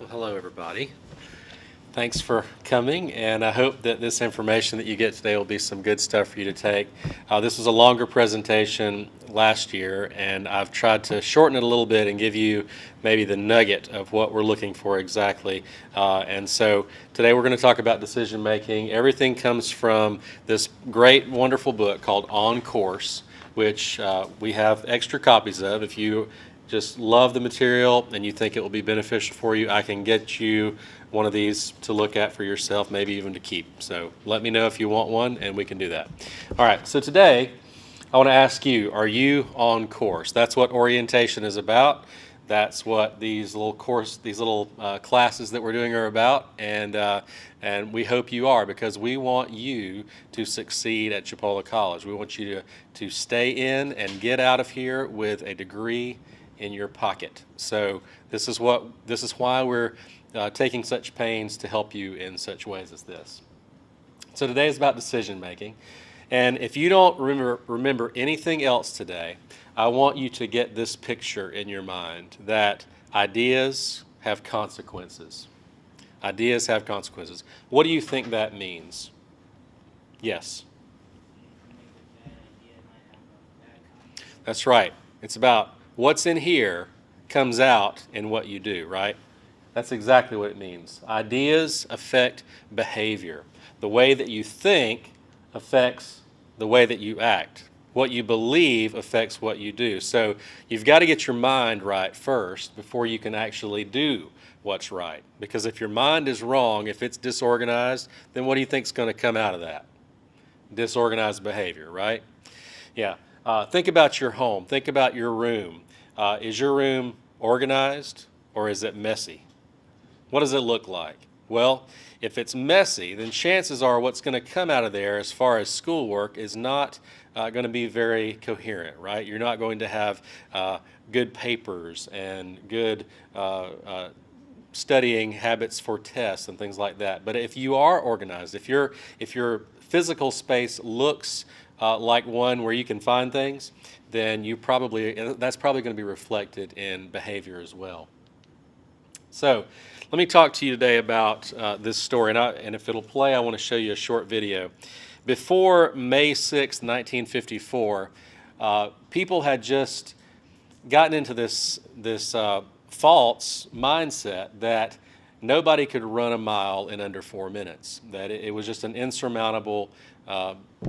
Well, hello, everybody. Thanks for coming, and I hope that this information that you get today will be some good stuff for you to take. This was a longer presentation last year, and I've tried to shorten it a little bit and give you maybe the nugget of what we're looking for exactly. And so today we're going to talk about decision making. Everything comes from this great, wonderful book called On Course, which we have extra copies of. If you just love the material and you think it will be beneficial for you, I can get you one of these to look at for yourself, maybe even to keep. So let me know if you want one and we can do that. All right, so today I want to ask you, are you on course? That's what orientation is about. That's what these little classes that we're doing are about, and we hope you are, because we want you to succeed at Chipola College. We want you to stay in and get out of here with a degree in your pocket. So this is why we're taking such pains to help you in such ways as this. So today is about decision making, and if you don't remember anything else today, I want you to get this picture in your mind that ideas have consequences. Ideas have consequences. What do you think that means? Yes. That's right. It's about what's in here comes out in what you do, right? That's exactly what it means. Ideas affect behavior. The way that you think affects the way that you act. What you believe affects what you do. So you've got to get your mind right first before you can actually do what's right. Because if your mind is wrong, if it's disorganized, then what do you think is going to come out of that? Disorganized behavior, right? Yeah. Think about your home. Think about your room. Is your room organized or is it messy? What does it look like? Well, if it's messy, then chances are what's going to come out of there as far as schoolwork is not going to be very coherent, right? You're not going to have good papers and good studying habits for tests and things like that. But if you are organized, if your physical space looks like one where you can find things, then that's probably going to be reflected in behavior as well. So let me talk to you today about this story, and if it'll play, I want to show you a short video. Before May 6, 1954, people had just gotten into this false mindset that nobody could run a mile in under 4 minutes, that it was just an insurmountable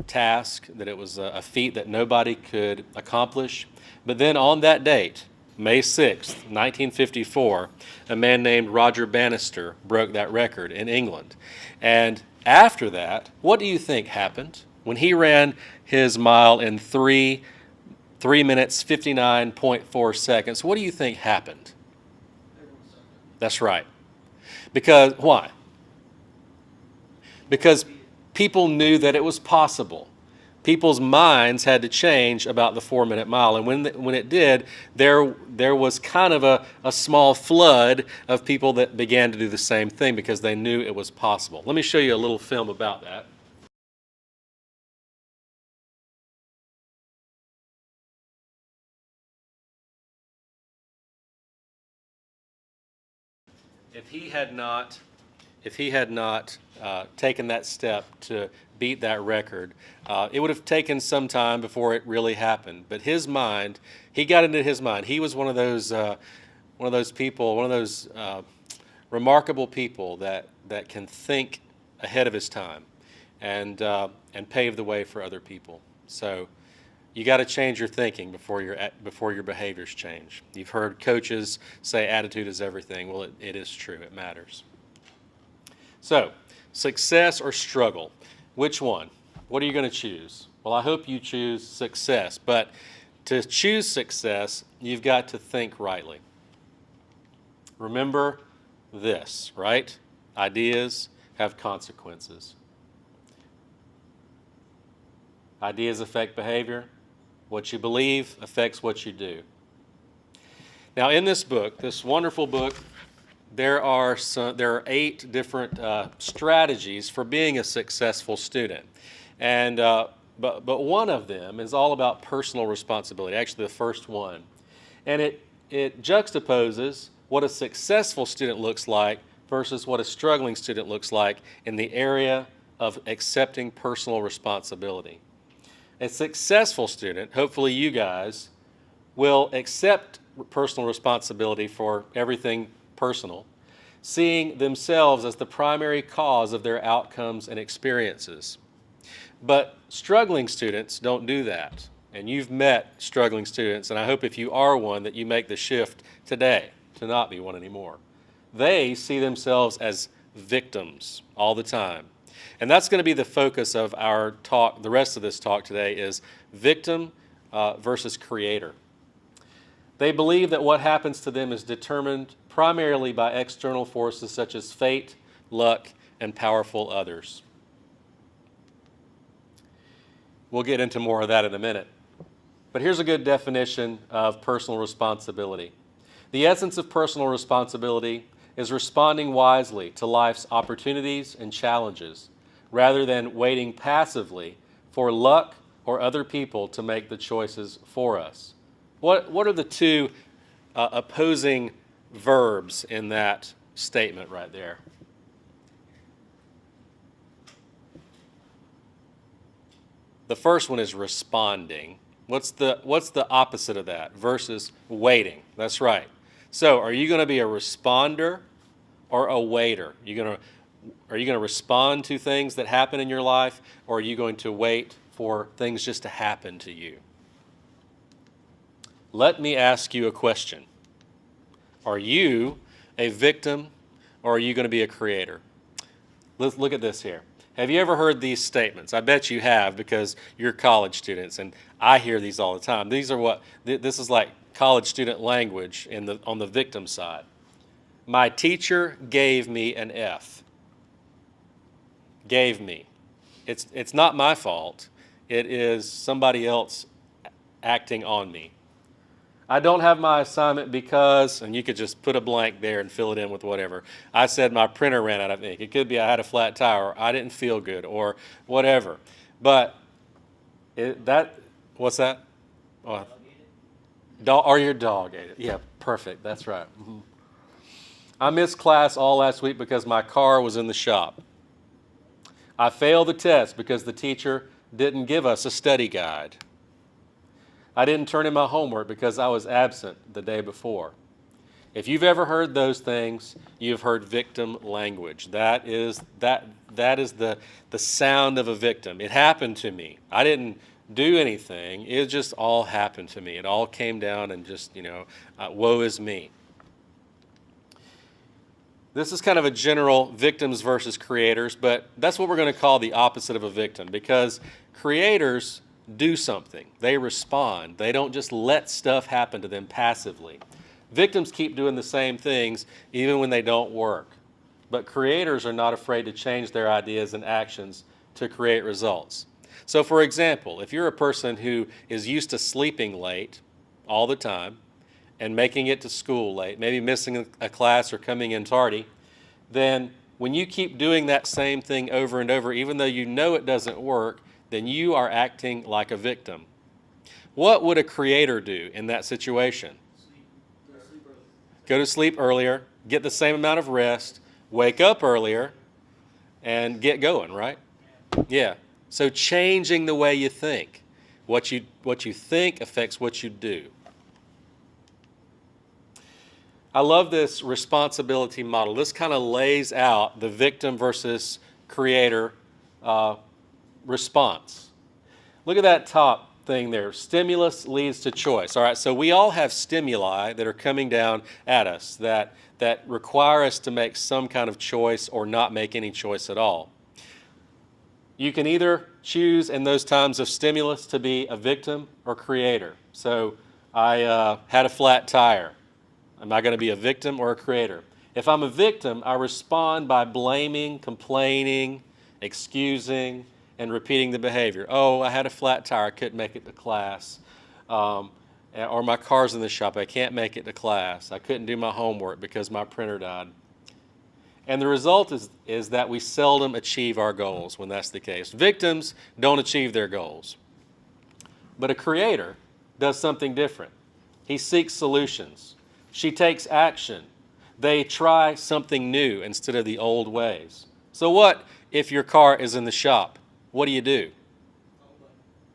task, that it was a feat that nobody could accomplish. But then on that date, May 6th, 1954, a man named Roger Bannister broke that record in England. And after that, what do you think happened? When he ran his mile in 3 minutes, 59.4 seconds, what do you think happened? That's right. Because, why? Because people knew that it was possible. People's minds had to change about the 4-minute mile, and when it did, there was kind of a small flood of people that began to do the same thing because they knew it was possible. Let me show you a little film about that. If he had not taken that step to beat that record, it would have taken some time before it really happened. But he got into his mind. He was one of those people, one of those remarkable people that can think ahead of his time, and pave the way for other people. So you got to change your thinking before your behaviors change. You've heard coaches say attitude is everything. Well, it is true. It matters. So, success or struggle? Which one? What are you going to choose? Well, I hope you choose success, but to choose success, you've got to think rightly. Remember this, right? Ideas have consequences. Ideas affect behavior. What you believe affects what you do. Now, in this book, this wonderful book, there are 8 different strategies for being a successful student, and but one of them is all about personal responsibility. Actually, the first one, and it juxtaposes what a successful student looks like versus what a struggling student looks like in the area of accepting personal responsibility. A successful student, hopefully you guys, will accept personal responsibility for everything personal, seeing themselves as the primary cause of their outcomes and experiences. But struggling students don't do that. And you've met struggling students, and I hope if you are one that you make the shift today to not be one anymore. They see themselves as victims all the time. And that's going to be the focus of our talk. The rest of this talk today is victim versus creator. They believe that what happens to them is determined primarily by external forces such as fate, luck, and powerful others. We'll get into more of that in a minute. But here's a good definition of personal responsibility. The essence of personal responsibility is responding wisely to life's opportunities and challenges, rather than waiting passively for luck or other people to make the choices for us. What are the two opposing verbs in that statement right there? The first one is responding. What's the opposite of that? Versus waiting. That's right. So are you going to be a responder or a waiter? Are you going to respond to things that happen in your life, or are you going to wait for things just to happen to you? Let me ask you a question. Are you a victim, or are you going to be a creator? Let's look at this here. Have you ever heard these statements? I bet you have, because you're college students, and I hear these all the time. These are this is like college student language on the victim side. My teacher gave me an F. Gave me. It's not my fault. It is somebody else acting on me. I don't have my assignment because, and you could just put a blank there and fill it in with whatever. I said my printer ran out of ink. It could be I had a flat tire, or I didn't feel good, or whatever. But what's that? Oh, or your dog ate it. Yeah, perfect. That's right. Mm-hmm. I missed class all last week because my car was in the shop. I failed the test because the teacher didn't give us a study guide. I didn't turn in my homework because I was absent the day before. If you've ever heard those things, you've heard victim language. That is the sound of a victim. It happened to me. I didn't do anything. It just all happened to me. It all came down and just, woe is me. This is kind of a general victims versus creators, but that's what we're going to call the opposite of a victim, because creators do something. They respond. They don't just let stuff happen to them passively. Victims keep doing the same things even when they don't work. But creators are not afraid to change their ideas and actions to create results. So for example, if you're a person who is used to sleeping late all the time and making it to school late, maybe missing a class or coming in tardy, then when you keep doing that same thing over and over, even though you know it doesn't work, then you are acting like a victim. What would a creator do in that situation? Go to sleep earlier, get the same amount of rest, wake up earlier, and get going, right? Yeah. So changing the way you think. What you think affects what you do. I love this responsibility model. This kind of lays out the victim versus creator response. Look at that top thing there. Stimulus leads to choice. All right, so we all have stimuli that are coming down at us that require us to make some kind of choice or not make any choice at all. You can either choose in those times of stimulus to be a victim or creator. So I had a flat tire. Am I going to be a victim or a creator? If I'm a victim, I respond by blaming, complaining, excusing, and repeating the behavior. Oh, I had a flat tire. I couldn't make it to class. Or my car's in the shop. I can't make it to class. I couldn't do my homework because my printer died. And the result is that we seldom achieve our goals when that's the case. Victims don't achieve their goals. But a creator does something different. He seeks solutions. She takes action They try something new instead of the old ways. So what if your car is in the shop? What do?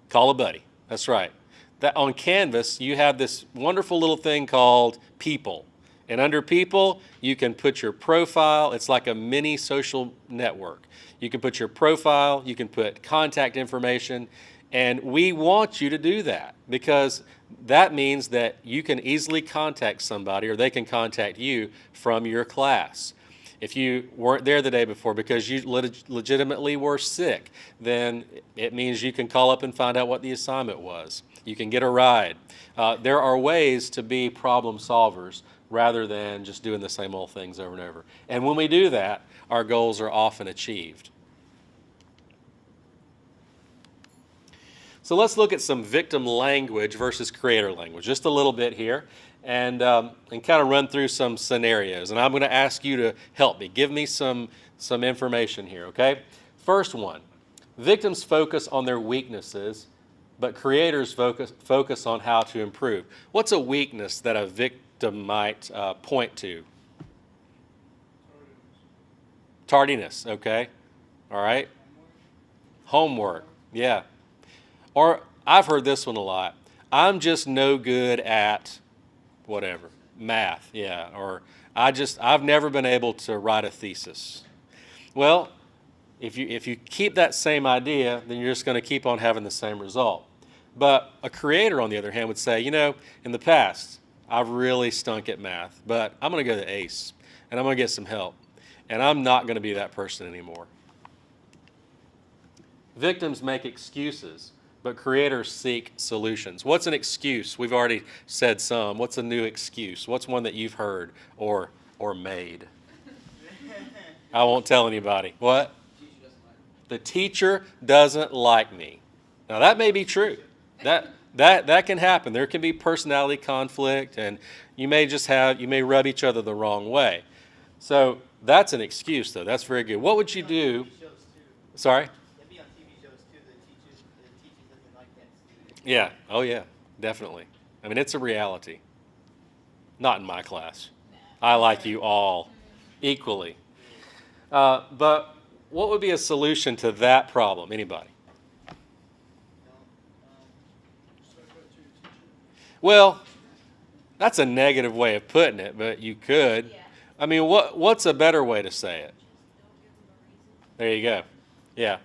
Call a buddy. That's right. That on Canvas, you have this wonderful little thing called People. And under People, you can put your profile. It's like a mini social network. You can put your profile, you can put contact information, and we want you to do that because that means that you can easily contact somebody or they can contact you from your class. If you weren't there the day before because you legitimately were sick, then it means you can call up and find out what the assignment was. You can get a ride. There are ways to be problem solvers rather than just doing the same old things over and over. And when we do that, our goals are often achieved. So let's look at some victim language versus creator language, just a little bit here, and kind of run through some scenarios. And I'm going to ask you to help me. Give me some information here, okay? First one, victims focus on their weaknesses, but creators focus on how to improve. What's a weakness that a victim might point to? Tardiness, okay? All right. Homework, yeah. Or I've heard this one a lot. I'm just no good at whatever, math, yeah. Or I've never been able to write a thesis. Well, if you keep that same idea, then you're just going to keep on having the same result. But a creator, on the other hand, would say, you know, in the past, I've really stunk at math, but I'm going to go to ACE, and I'm going to get some help, and I'm not going to be that person anymore. Victims make excuses, but creators seek solutions. What's an excuse? We've already said some. What's a new excuse? What's one that you've heard or made? I won't tell anybody. What? The teacher doesn't like me. Now that may be true. That can happen. There can be personality conflict, and you may rub each other the wrong way. So that's an excuse, though. That's very good. What would you do? Sorry? Yeah. Oh, yeah. Definitely. I mean, it's a reality. Not in my class. I like you all equally. But what would be a solution to that problem? Anybody? Well, that's a negative way of putting it, but you could. I mean, what's a better way to say it? There you go. Yeah.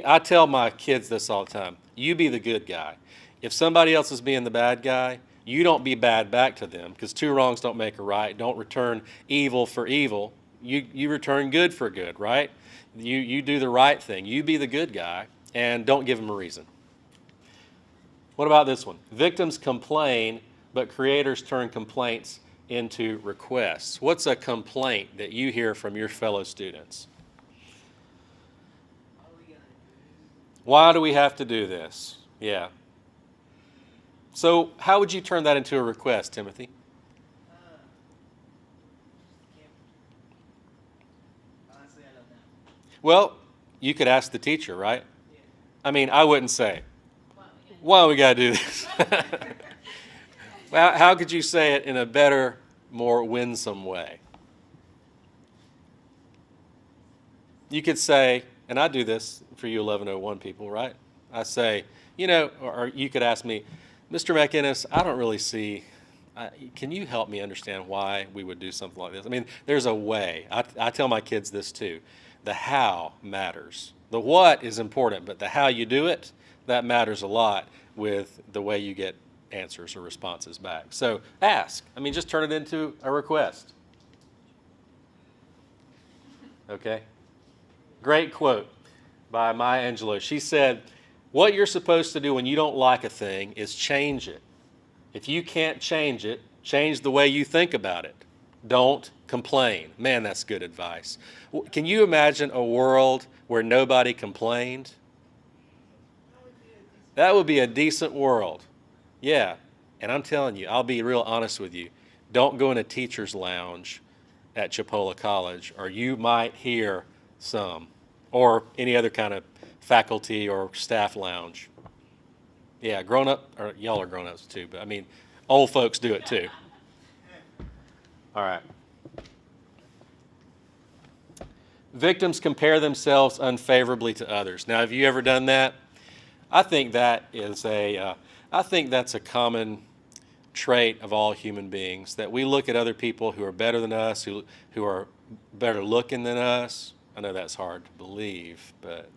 I tell my kids this all the time. You be the good guy. If somebody else is being the bad guy, you don't be bad back to them, because two wrongs don't make a right. Don't return evil for evil. You return good for good, right? You do the right thing. You be the good guy, and don't give them a reason. What about this one? Victims complain, but creators turn complaints into requests. What's a complaint that you hear from your fellow students? Why do we have to do this? Yeah. So how would you turn that into a request, Timothy? Honestly, I don't know. Well, you could ask the teacher, right? Yeah. I mean, I wouldn't say, why we got to do this? Well, how could you say it in a better, more winsome way? You could say, and I do this for you 1101 people, right? I say, you know, or you could ask me, Mr. McInnes, I don't really see, can you help me understand why we would do something like this? I mean, there's a way. I tell my kids this too. The how matters. The what is important, but the how you do it, that matters a lot with the way you get answers or responses back. So ask. I mean, just turn it into a request. Okay? Great quote by Maya Angelou. She said, what you're supposed to do when you don't like a thing is change it. If you can't change it, change the way you think about it. Don't complain. Man, that's good advice. Can you imagine a world where nobody complained? That would be a decent world. Yeah. And I'm telling you, I'll be real honest with you. Don't go in a teacher's lounge at Chipola College, or you might hear some, or any other kind of faculty or staff lounge. Yeah, grown up, or y'all are grown ups too, but I mean, old folks do it too. All right. Victims compare themselves unfavorably to others. Now, have you ever done that? I think that's a common trait of all human beings, that we look at other people who are better than us, who are better looking than us. I know that's hard to believe, but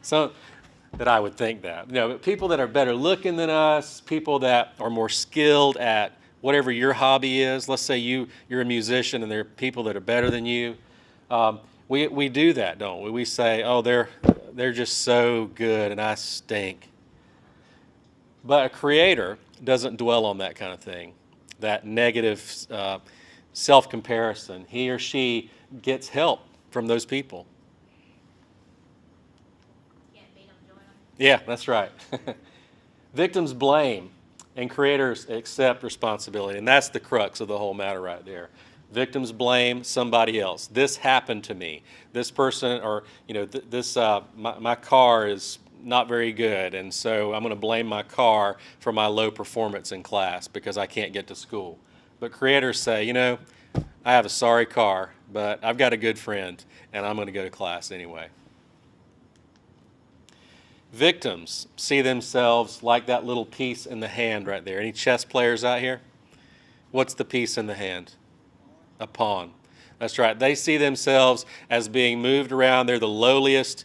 so that I would think that. But people that are better looking than us, people that are more skilled at whatever your hobby is. Let's say you're a musician and there are people that are better than you. We do that, don't we? We say, oh, they're just so good and I stink. But a creator doesn't dwell on that kind of thing, that negative self-comparison. He or she gets help from those people. Can't beat 'em, join 'em. Yeah, that's right. Victims blame and creators accept responsibility. And that's the crux of the whole matter right there. Victims blame somebody else. This happened to me. This person, or my car is not very good, and so I'm going to blame my car for my low performance in class because I can't get to school. But creators say, I have a sorry car, but I've got a good friend, and I'm going to go to class anyway. Victims see themselves like that little piece in the hand right there. Any chess players out here? What's the piece in the hand? A pawn. That's right. They see themselves as being moved around. They're the lowliest.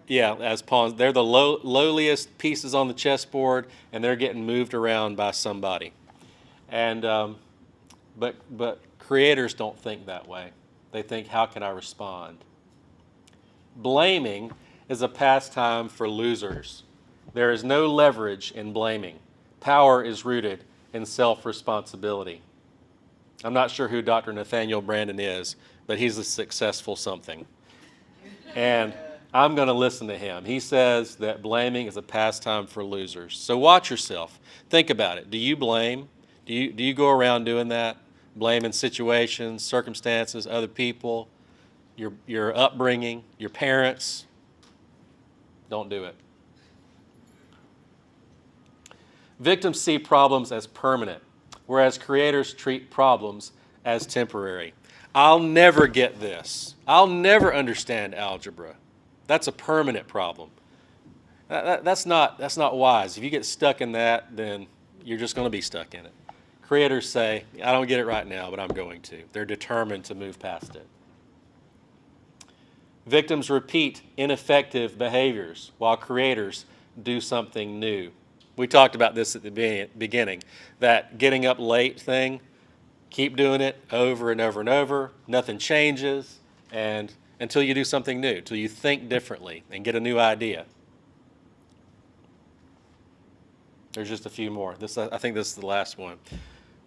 Yeah, as pawns. They're the lowliest pieces on the chessboard, and they're getting moved around by somebody. And but creators don't think that way. They think, how can I respond? Blaming is a pastime for losers. There is no leverage in blaming. Power is rooted in self-responsibility. I'm not sure who Dr. Nathaniel Branden is, but he's a successful something. And I'm going to listen to him. He says that blaming is a pastime for losers. So watch yourself. Think about it. Do you blame? Do you go around doing that? Blaming situations, circumstances, other people, your upbringing, your parents? Don't do it. Victims see problems as permanent, whereas creators treat problems as temporary. I'll never get this. I'll never understand algebra. That's a permanent problem. That's not wise. If you get stuck in that, then you're just going to be stuck in it. Creators say, I don't get it right now, but I'm going to. They're determined to move past it. Victims repeat ineffective behaviors while creators do something new. We talked about this at the beginning, that getting up late thing, keep doing it over and over and over, nothing changes, and until you do something new, until you think differently and get a new idea. There's just a few more. I think this is the last one.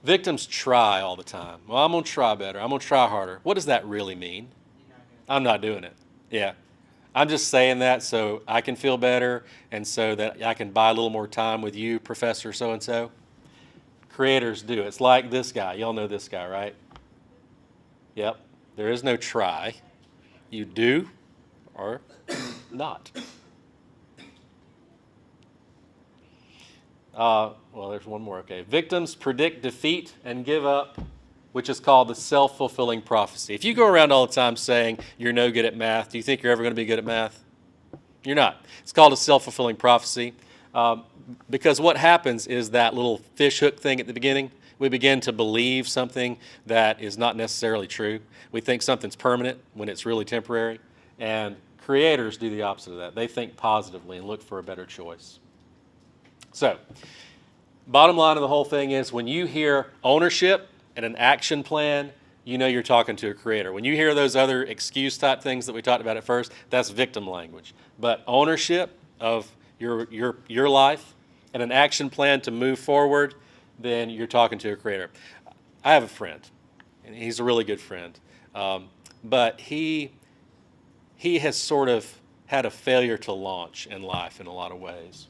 Victims try all the time. Well, I'm going to try better. I'm going to try harder. What does that really mean? I'm not doing it. Yeah. I'm just saying that so I can feel better and so that I can buy a little more time with you, Professor so-and-so. Creators do. It's like this guy. Y'all know this guy, right? Yep. There is no try. You do or not. Well, there's one more. Okay. Victims predict defeat and give up, which is called the self-fulfilling prophecy. If you go around all the time saying you're no good at math, do you think you're ever going to be good at math? You're not. It's called a self-fulfilling prophecy because what happens is that little fish hook thing at the beginning, we begin to believe something that is not necessarily true. We think something's permanent when it's really temporary, and creators do the opposite of that. They think positively and look for a better choice. So, bottom line of the whole thing is when you hear ownership and an action plan, you know you're talking to a creator. When you hear those other excuse type things that we talked about at first, that's victim language. But ownership of your life and an action plan to move forward, then you're talking to a creator. I have a friend, and he's a really good friend, but he has sort of had a failure to launch in life in a lot of ways.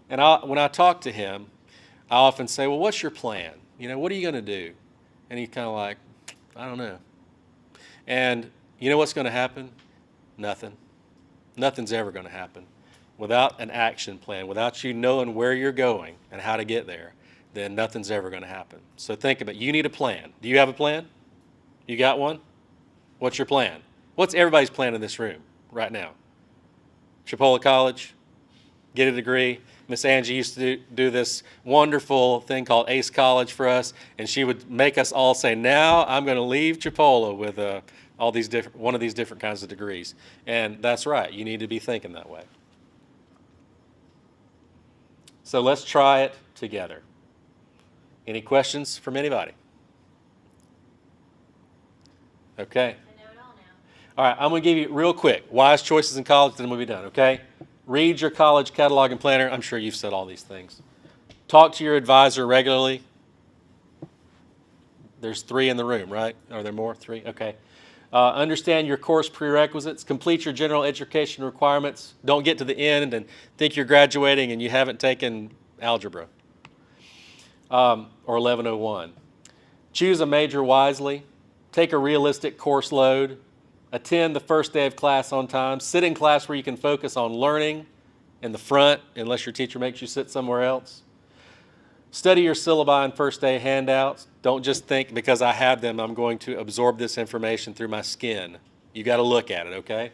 And when I talk to him, I often say, well, what's your plan? What are you going to do? And he's kind of like, I don't know. And you know what's going to happen? Nothing. Nothing's ever going to happen. Without an action plan, without you knowing where you're going and how to get there, then nothing's ever going to happen. So think about it. You need a plan. Do you have a plan? You got one? What's your plan? What's everybody's plan in this room right now? Chipola College, get a degree. Miss Angie used to do this wonderful thing called Ace College for us, and she would make us all say, now I'm going to leave Chipola with one of these different kinds of degrees. And that's right, you need to be thinking that way. So let's try it together. Any questions from anybody? Okay. I know it all now. All right, I'm going to give you real quick wise choices in college, then we'll be done, okay? Read your college catalog and planner. I'm sure you've said all these things. Talk to your advisor regularly. There's 3 in the room, right? Are there more? 3? Okay. Understand your course prerequisites. Complete your general education requirements. Don't get to the end and think you're graduating and you haven't taken algebra or 1101. Choose a major wisely. Take a realistic course load. Attend the first day of class on time. Sit in class where you can focus on learning in the front, unless your teacher makes you sit somewhere else. Study your syllabi and first day handouts. Don't just think because I have them, I'm going to absorb this information through my skin. You got to look at it, okay?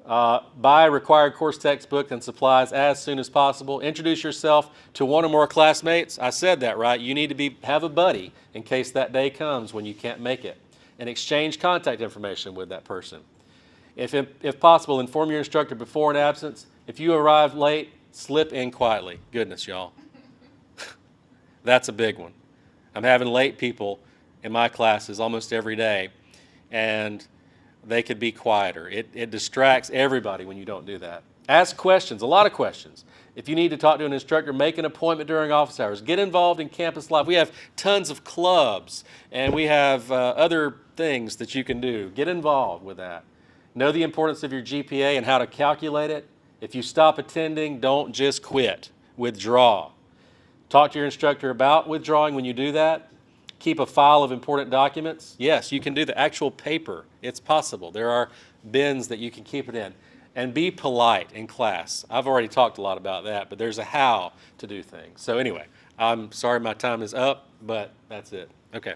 Buy required course textbook and supplies as soon as possible. Introduce yourself to one or more classmates. I said that, right? You need to have a buddy in case that day comes when you can't make it. And exchange contact information with that person. If possible, inform your instructor before an absence. If you arrive late, slip in quietly. Goodness, y'all. That's a big one. I'm having late people in my classes almost every day, and they could be quieter. It distracts everybody when you don't do that. Ask questions, a lot of questions. If you need to talk to an instructor, make an appointment during office hours. Get involved in campus life. We have tons of clubs, and we have other things that you can do. Get involved with that. Know the importance of your GPA and how to calculate it. If you stop attending, don't just quit. Withdraw. Talk to your instructor about withdrawing when you do that. Keep a file of important documents. Yes, you can do the actual paper. It's possible. There are bins that you can keep it in. And be polite in class. I've already talked a lot about that, but there's a how to do things. So anyway, I'm sorry my time is up, but that's it. Okay.